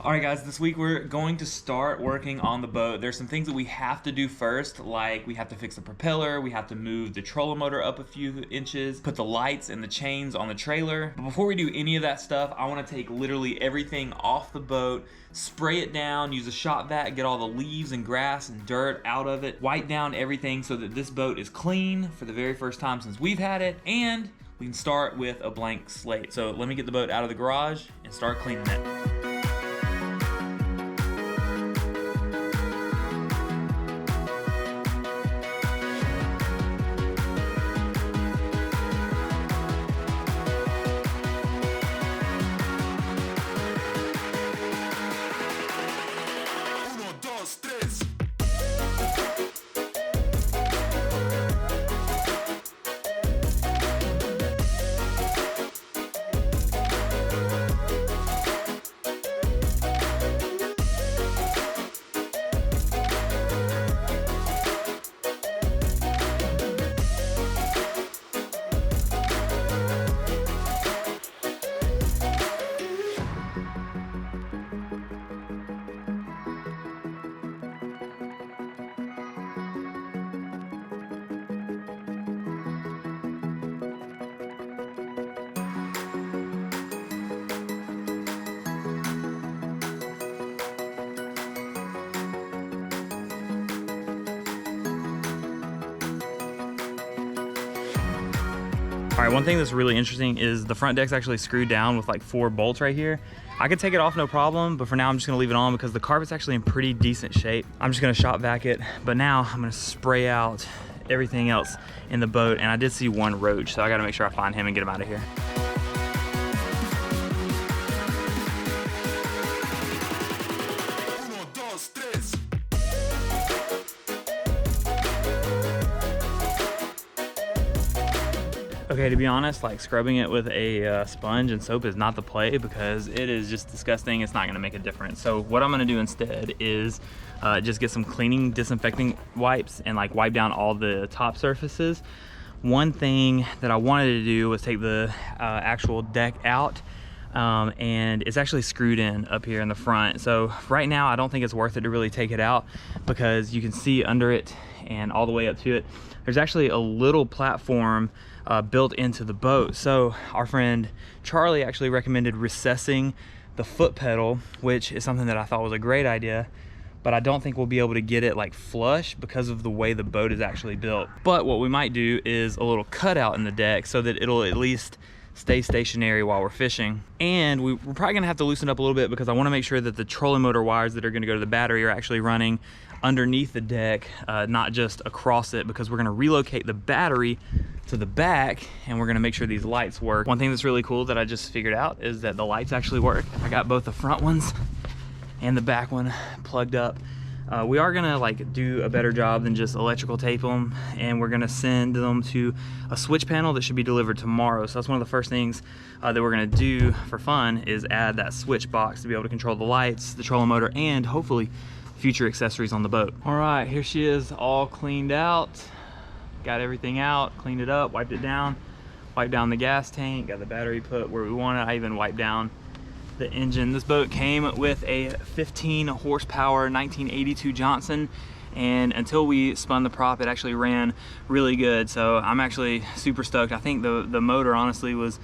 Alright guys, this week we're going to start working on the boat. There's some things that we have to do first, like we have to fix the propeller, we have to move the trolling motor up a few inches, put the lights and the chains on the trailer. But before we do any of that stuff, I want to take literally everything off the boat, spray it down, use a shop vac, get all the leaves and grass and dirt out of it, wipe down everything so that this boat is clean for the very first time since we've had it, and we can start with a blank slate. So let me get the boat out of the garage and start cleaning it. All right, one thing that's really interesting is the front deck's actually screwed down with like 4 bolts right here. I could take it off no problem, but for now I'm just gonna leave it on because the carpet's actually in pretty decent shape. I'm just gonna shop vac it, but now I'm gonna spray out everything else in the boat, and I did see one roach, so I gotta make sure I find him and get him out of here. Okay, to be honest, like scrubbing it with a sponge and soap is not the play because it is just disgusting. It's not gonna make a difference. So what I'm gonna do instead is just get some cleaning disinfecting wipes and like wipe down all the top surfaces. One thing that I wanted to do was take the actual deck out and it's actually screwed in up here in the front. So right now I don't think it's worth it to really take it out because you can see under it and all the way up to it, there's actually a little platform built into the boat. So our friend Charlie actually recommended recessing the foot pedal, which is something that I thought was a great idea, but I don't think we'll be able to get it like flush because of the way the boat is actually built. But what we might do is a little cutout in the deck so that it'll at least stay stationary while we're fishing. And we're probably gonna have to loosen up a little bit because I wanna make sure that the trolling motor wires that are gonna go to the battery are actually running underneath the deck, not just across it, because we're gonna relocate the battery to the back and we're gonna make sure these lights work. One thing that's really cool that I just figured out is that the lights actually work. I got both the front ones and the back one plugged up. We are gonna like do a better job than just electrical tape them, and we're gonna send them to a switch panel that should be delivered tomorrow. So that's one of the first things that we're gonna do for fun is add that switch box to be able to control the lights, the trolling motor, and hopefully future accessories on the boat. All right, here she is all cleaned out. Got everything out, cleaned it up, wiped it down, wiped down the gas tank, got the battery put where we want it. I even wiped down the engine. This boat came with a 15 horsepower 1982 Johnson, and until we spun the prop, it actually ran really good. So I'm actually super stoked. I think the motor honestly was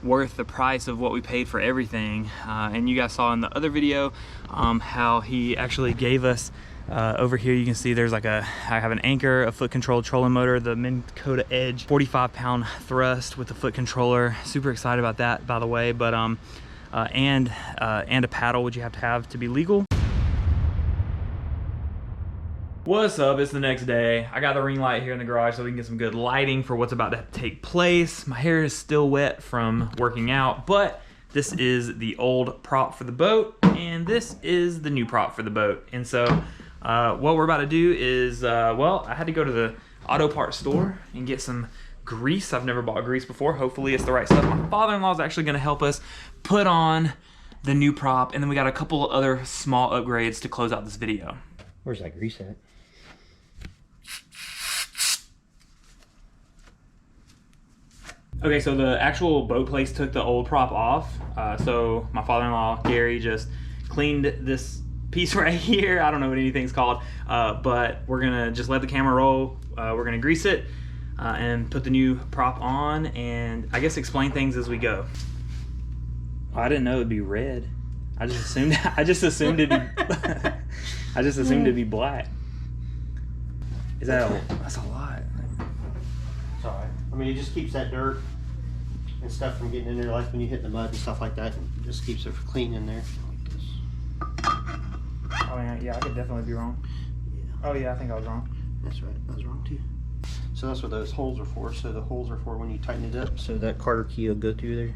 worth the price of what we paid for everything. And you guys saw in the other video how he actually gave us over here. You can see there's like I have an anchor, a foot controlled trolling motor, the Minn Kota Edge 45-pound thrust with the foot controller. Super excited about that, by the way. But and a paddle, which you have to be legal. What's up? It's the next day. I got the ring light here in the garage so we can get some good lighting for what's about to take place. My hair is still wet from working out, but this is the old prop for the boat and this is the new prop for the boat. And so what we're about to do is, well, I had to go to the auto parts store and get some grease. I've never bought grease before. Hopefully it's the right stuff. My father-in-law is actually gonna help us put on the new prop, and then we got a couple other small upgrades to close out this video. Where's that grease at? Okay, so the actual boat place took the old prop off. So my father-in-law, Gary, just cleaned this piece right here. I don't know what anything's called, but we're gonna just let the camera roll. We're gonna grease it and put the new prop on, and I guess explain things as we go. Oh, I didn't know it'd be red. I just assumed it'd be I just assumed it'd be black. Is that that's a lot. It's all right. I mean, it just keeps that dirt and stuff from getting in there, like when you hit the mud and stuff like that. It just keeps it clean in there. Like this. Oh yeah, I could definitely be wrong. Yeah. Oh yeah, I think I was wrong. That's right, I was wrong too. So that's what those holes are for. So the holes are for when you tighten it up, so that Carter key will go through there.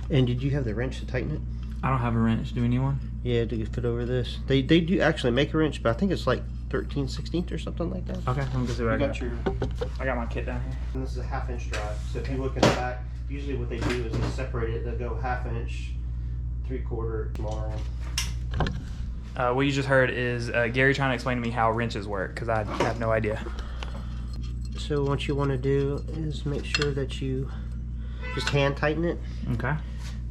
And did you have the wrench to tighten it? I don't have a wrench. Do you need one? Yeah, to fit over this. They do actually make a wrench, but I think it's like 13/16 or something like that. Okay, let me go see what I got. I got my kit down here. And this is a 1/2 inch drive. So if you look in the back, usually what they do is they separate it. They'll go 1/2 inch, 3/4, smaller one. What you just heard is Gary trying to explain to me how wrenches work, because I have no idea. So what you want to do is make sure that you just hand tighten it. Okay.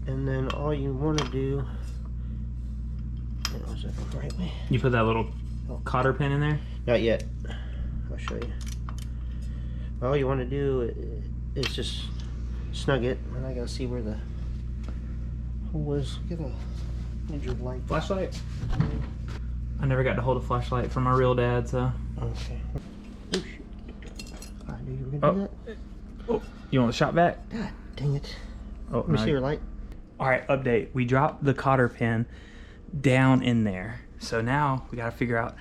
And then all you want to do, was that the right way? You put that little cotter pin in there? Not yet. I'll show you. All you want to do is just snug it, and I gotta see where the hole is. Get a major light. Flashlight? I never got to hold a flashlight from my real dad, so. Okay. Oh, shoot. I knew you were gonna do that. Oh, you want the shot back? God dang it. Oh, Let me see your light. All right, update. We dropped the cotter pin down in there. So now we got to figure out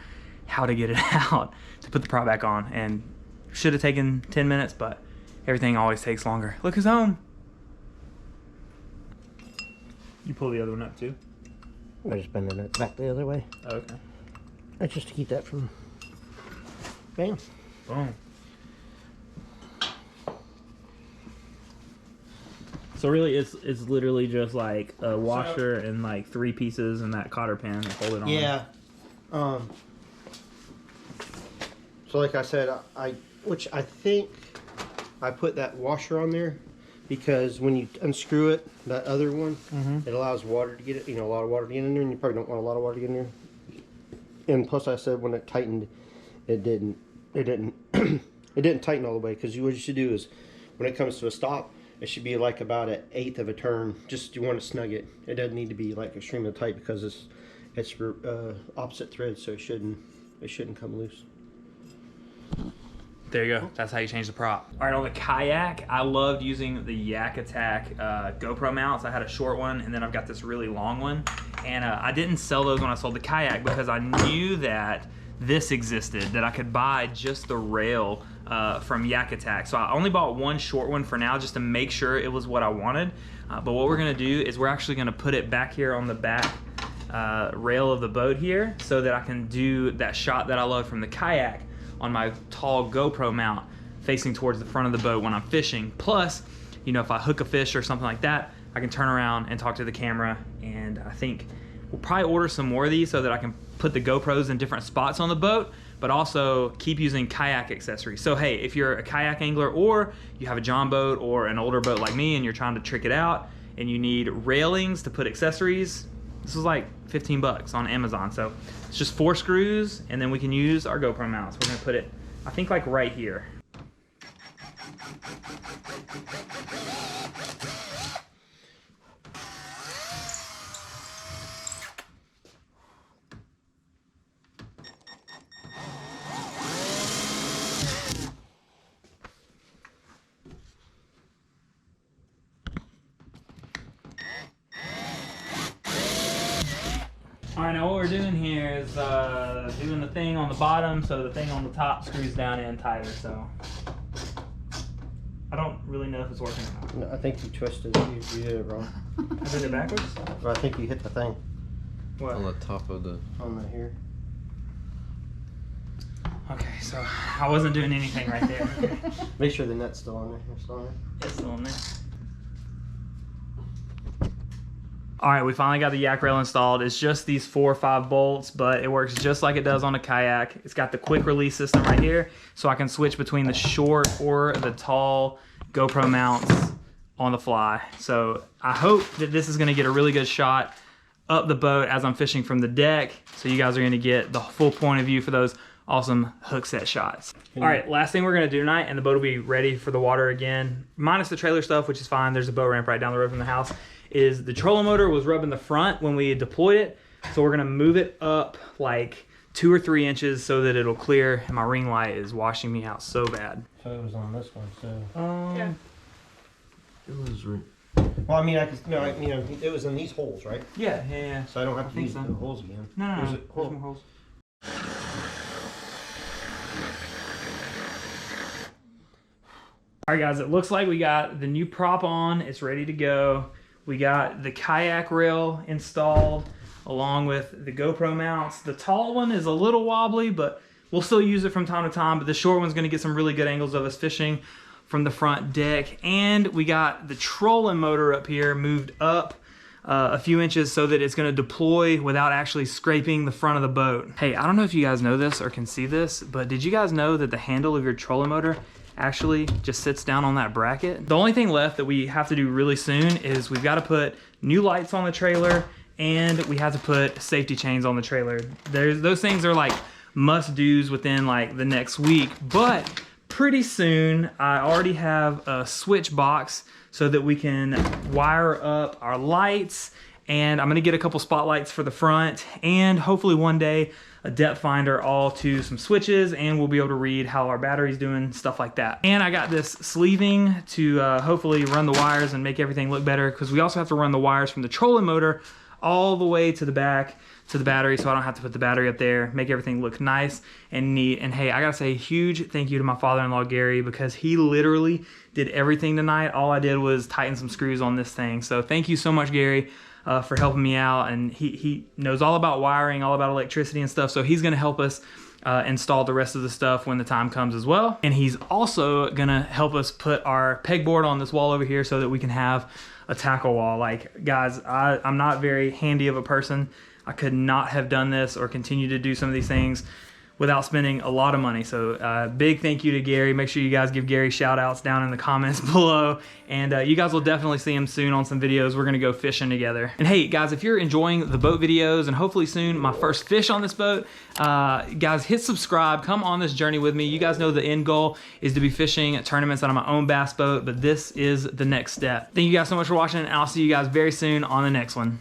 how to get it out to put the prop back on. And should have taken 10 minutes, but everything always takes longer. Look who's home. You pull the other one up too? I just bending it back the other way. Okay. That's just to keep that from... Bam. Boom. So really, it's literally just like a washer and like 3 pieces and that cotter pin to hold it on. Yeah. So like I said, which I think I put that washer on there because when you unscrew it, that other one, it allows water to get it. You know, a lot of water to get in there, and you probably don't want a lot of water to get in there. And plus, I said when it tightened, it didn't it didn't tighten all the way, because what you should do is when it comes to a stop, it should be like about 1/8 of a turn. Just you want to snug it. It doesn't need to be like extremely tight because it's opposite thread, so it shouldn't come loose. There you go. That's how you change the prop. All right, on the Kayak, I loved using the Yak Attack GoPro mounts. I had a short one, and then I've got this really long one. And I didn't sell those when I sold the Kayak because I knew that this existed, that I could buy just the rail from Yak Attack. So I only bought one short one for now just to make sure it was what I wanted. But what we're gonna do is we're actually gonna put it back here on the back rail of the boat here so that I can do that shot that I love from the Kayak on my tall GoPro mount facing towards the front of the boat when I'm fishing. Plus, you know, if I hook a fish or something like that, I can turn around and talk to the camera. And I think we'll probably order some more of these so that I can put the GoPros in different spots on the boat, but also keep using kayak accessories. So hey, if you're a kayak angler or you have a John boat or an older boat like me and you're trying to trick it out and you need railings to put accessories, this is like 15 bucks on Amazon. So it's just 4 screws, and then we can use our GoPro mounts. We're gonna put it, I think, like right here. All right, now what we're doing here is doing the thing on the bottom so the thing on the top screws down in tighter, so. I don't really know if it's working or not. No, I think you twisted it. You did it wrong. I did it backwards? Or I think you hit the thing. What? On the top of the... On the here. Okay, so I wasn't doing anything right there. Okay. Make sure the net's still on there. It's still on there. It's still in there. All right, we finally got the Yak Rail installed. It's just these 4 or 5 bolts, but it works just like it does on a Kayak. It's got the quick release system right here, so I can switch between the short or the tall GoPro mounts on the fly. So I hope that this is gonna get a really good shot up the boat as I'm fishing from the deck. So you guys are gonna get the full point of view for those awesome hook set shots. All right, last thing we're gonna do tonight, and the boat will be ready for the water again, minus the trailer stuff, which is fine. There's a boat ramp right down the road from the house, is the trolling motor was rubbing the front when we deployed it. So we're gonna move it up like 2 or 3 inches so that it'll clear, and my ring light is washing me out so bad. So it was on this one, so. Yeah. It was. Well, I mean, it was in these holes, right? Yeah. So I don't have to use so. the holes again. No, There's there's more holes. All right, guys, it looks like we got the new prop on. It's ready to go. We got the Kayak Rail installed along with the GoPro mounts. The tall one is a little wobbly, but we'll still use it from time to time. But the short one's gonna get some really good angles of us fishing from the front deck. And we got the trolling motor up here moved up a few inches so that it's gonna deploy without actually scraping the front of the boat. Hey, I don't know if you guys know this or can see this, but did you guys know that the handle of your trolling motor actually just sits down on that bracket? The only thing left that we have to do really soon is we've got to put new lights on the trailer, and we have to put safety chains on the trailer. Those things are like must-dos within like the next week, but pretty soon I already have a switch box so that we can wire up our lights, and I'm gonna get a couple spotlights for the front, and hopefully one day a depth finder all to some switches, and we'll be able to read how our battery's doing, stuff like that. And I got this sleeving to hopefully run the wires and make everything look better, because we also have to run the wires from the trolling motor all the way to the back to the battery, so I don't have to put the battery up there, make everything look nice and neat. And hey, I gotta say a huge thank you to my father-in-law Gary, because he literally did everything tonight. All I did was tighten some screws on this thing. So thank you so much, Gary, for helping me out. And he knows all about wiring, all about electricity and stuff, so he's gonna help us install the rest of the stuff when the time comes as well. And he's also gonna help us put our pegboard on this wall over here so that we can have a tackle wall. Like, guys, I'm not very handy of a person. I could not have done this or continue to do some of these things without spending a lot of money. So big thank you to Gary. Make sure you guys give Gary shout outs down in the comments below. And you guys will definitely see him soon on some videos. We're gonna go fishing together. And hey guys, if you're enjoying the boat videos and hopefully soon my first fish on this boat, guys, hit subscribe, come on this journey with me. You guys know the end goal is to be fishing at tournaments out of my own bass boat, but this is the next step. Thank you guys so much for watching, and I'll see you guys very soon on the next one.